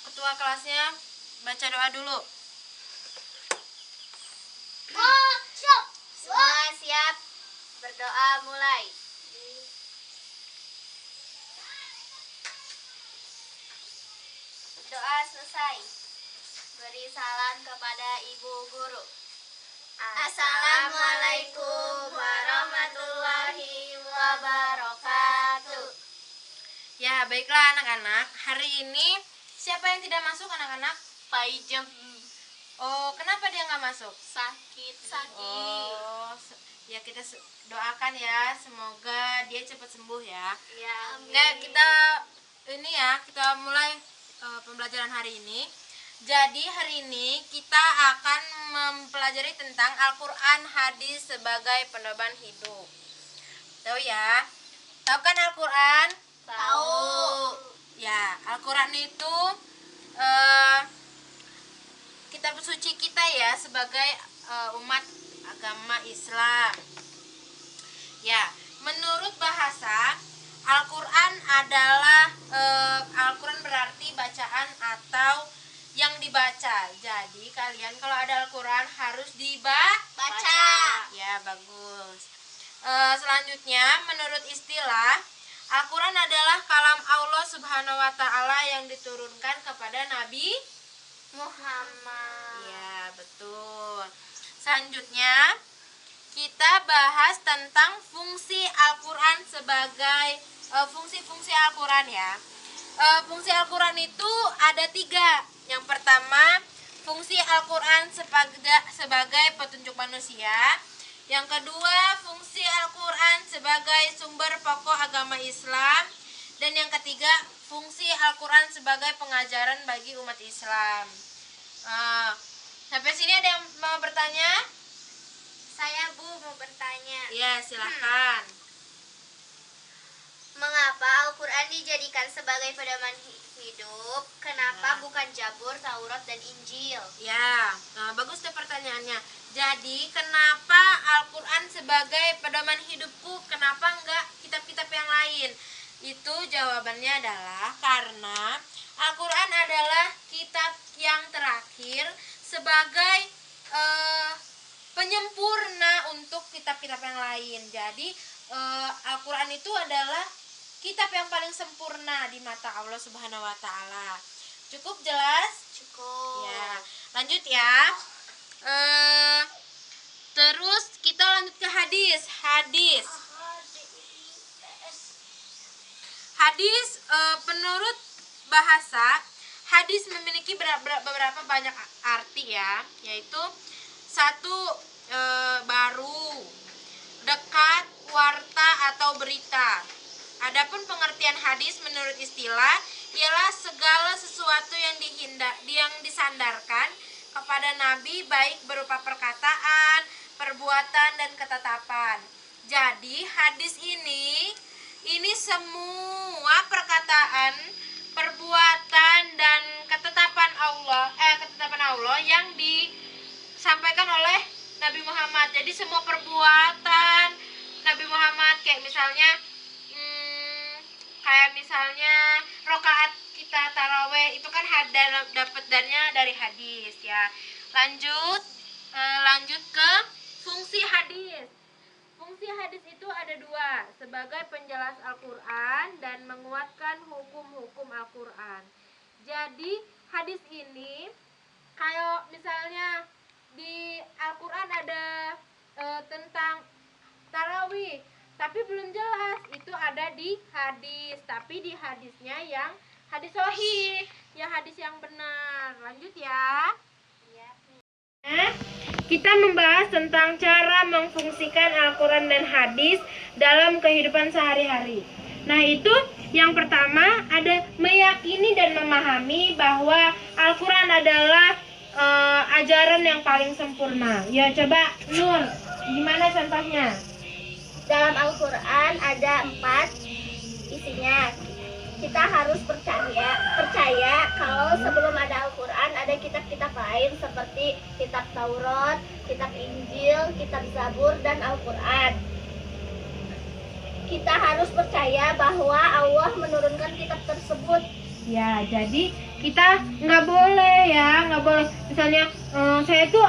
ketua kelasnya baca doa dulu. Semua siap, berdoa mulai. Doa selesai. Beri salam kepada ibu guru. Assalamualaikum warahmatullahi wabarakatuh. Ya, baiklah anak-anak. Hari ini siapa yang tidak masuk anak-anak? Paijem Oh, kenapa dia nggak masuk? sakit. Oh, ya kita doakan ya, semoga dia cepat sembuh ya. Ya, Oke, kita mulai pembelajaran hari ini. Jadi hari ini kita akan mempelajari tentang Al-Quran hadis sebagai pedoman hidup. Tahu ya? Tahu kan Al-Quran? Tahu. Ya, Al-Quran itu kitab suci kita ya sebagai umat agama Islam. Ya, menurut bahasa Al-Quran adalah Al-Quran berarti bacaan atau yang dibaca. Jadi kalian kalau ada Al-Quran harus Baca. Ya, bagus. Selanjutnya menurut istilah Al-Quran adalah kalam Allah Subhanahu wa Ta'ala yang diturunkan kepada Nabi Muhammad. Ya, betul. Selanjutnya kita bahas tentang fungsi Al-Quran sebagai fungsi-fungsi Al-Quran ya. Fungsi Al-Quran itu ada 3. Yang pertama, fungsi Al-Quran sebagai petunjuk manusia. Yang kedua, fungsi Al-Quran sebagai sumber pokok agama Islam. Dan yang ketiga, fungsi Al-Quran sebagai pengajaran bagi umat Islam. Sampai sini ada yang mau bertanya? Saya Bu mau bertanya. Ya, silahkan. Mengapa Al-Quran dijadikan sebagai pedoman hidup? Kenapa bukan Zabur, Taurat, dan Injil? Ya, bagus deh pertanyaannya. Jadi, kenapa Al-Quran sebagai pedoman hidupku? Kenapa enggak kitab-kitab yang lain? Itu jawabannya adalah karena Al-Quran adalah kitab yang terakhir sebagai penyempurna untuk kitab-kitab yang lain. Jadi Al-Quran itu adalah kitab yang paling sempurna di mata Allah Subhanahu wa Ta'ala. Cukup jelas? Cukup. Ya, lanjut ya. Terus kita lanjut ke hadis. Hadis menurut bahasa hadis memiliki beberapa banyak arti ya, yaitu 1 baru, dekat, warta atau berita. Adapun pengertian hadis menurut istilah ialah segala sesuatu yang disandarkan kepada Nabi baik berupa perkataan, perbuatan dan ketetapan. Jadi hadis ini semua perkataan, perbuatan dan ketetapan Allah yang disampaikan oleh Nabi Muhammad. Jadi semua perbuatan Nabi Muhammad kayak misalnya rokaat kita taraweh itu kan dapat dannya dari hadis ya. Lanjut ke fungsi hadis. Fungsi hadis itu ada 2, sebagai penjelas Al-Quran dan menguatkan hukum-hukum Al-Quran. Jadi hadis ini kayak misalnya di Al-Quran ada tentang tarawih, tapi belum jelas itu ada di hadis, tapi di hadisnya yang hadis sahih, ya hadis yang benar. Lanjut ya. Kita membahas tentang cara memfungsikan Al-Quran dan hadis dalam kehidupan sehari-hari. Nah, itu yang pertama ada meyakini dan memahami bahwa Al-Quran adalah ajaran yang paling sempurna. Ya, coba Nur, gimana contohnya? Dalam Al-Quran ada 4 isinya. Kita harus percaya kalau sebelum ada Al-Quran ada kitab-kitab lain seperti kitab Taurat, kitab Injil, kitab Zabur, dan Al-Quran. Kita harus percaya bahwa Allah menurunkan kitab tersebut Ya, jadi kita nggak boleh ya, nggak boleh. Misalnya saya tuh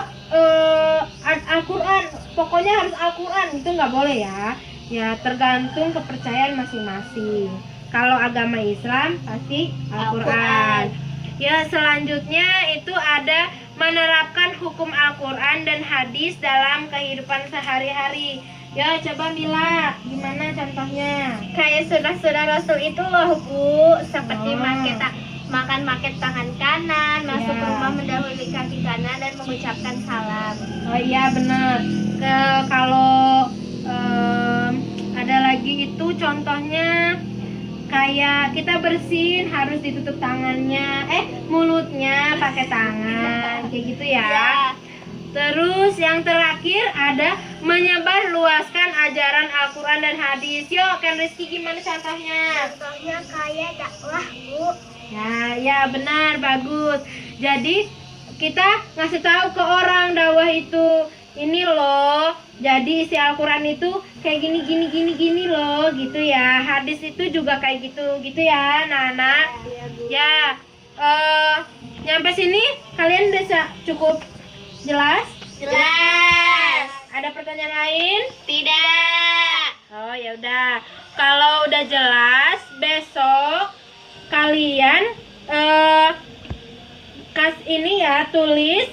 Al-Quran, pokoknya harus Al-Quran, itu nggak boleh ya. Ya, tergantung kepercayaan masing-masing. Kalau agama Islam pasti Al-Quran. Ya, selanjutnya itu ada menerapkan hukum Al-Quran dan hadis dalam kehidupan sehari-hari. Ya, coba Mila, gimana contohnya? Kayak sunnah-sunnah Rasul itu loh Bu, seperti Oh. makan pakai tangan kanan, masuk Ya. rumah mendahului kaki kanan dan mengucapkan salam. Oh iya benar. Kalau ada lagi itu contohnya kayak kita bersin harus ditutup tangannya, mulutnya pakai tangan, kayak gitu ya. Terus yang terakhir ada menyebar luaskan ajaran Al-Quran dan hadis. Yuk, Ken Rizky gimana contohnya? Contohnya kayak dakwah Bu. Ya benar, bagus. Jadi kita ngasih tahu ke orang dakwah itu, ini loh. Jadi isi Al-Quran itu kayak gini loh, gitu ya. Hadis itu juga kayak gitu ya, anak-anak. Iya Bu. Ya, nyampe sini kalian udah cukup jelas? Jelas. Ada pertanyaan lain? Tidak. Oh ya udah. Kalau udah jelas, besok kalian ini ya, tulis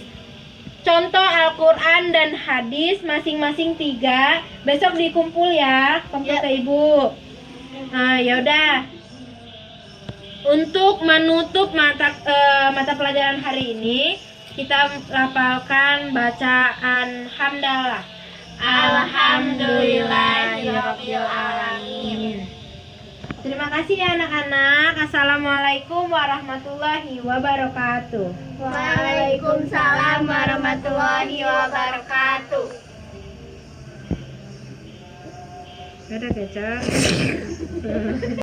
contoh Al-Quran dan hadis masing-masing 3. Besok dikumpul ya, kumpul ke ibu. Nah ya udah. Untuk menutup mata pelajaran hari ini, kita lafalkan bacaan hamdalah. Alhamdulillahirabbil alamin. Terima kasih ya anak-anak. Assalamualaikum warahmatullahi wabarakatuh. Waalaikumsalam warahmatullahi wabarakatuh. Ada kecap.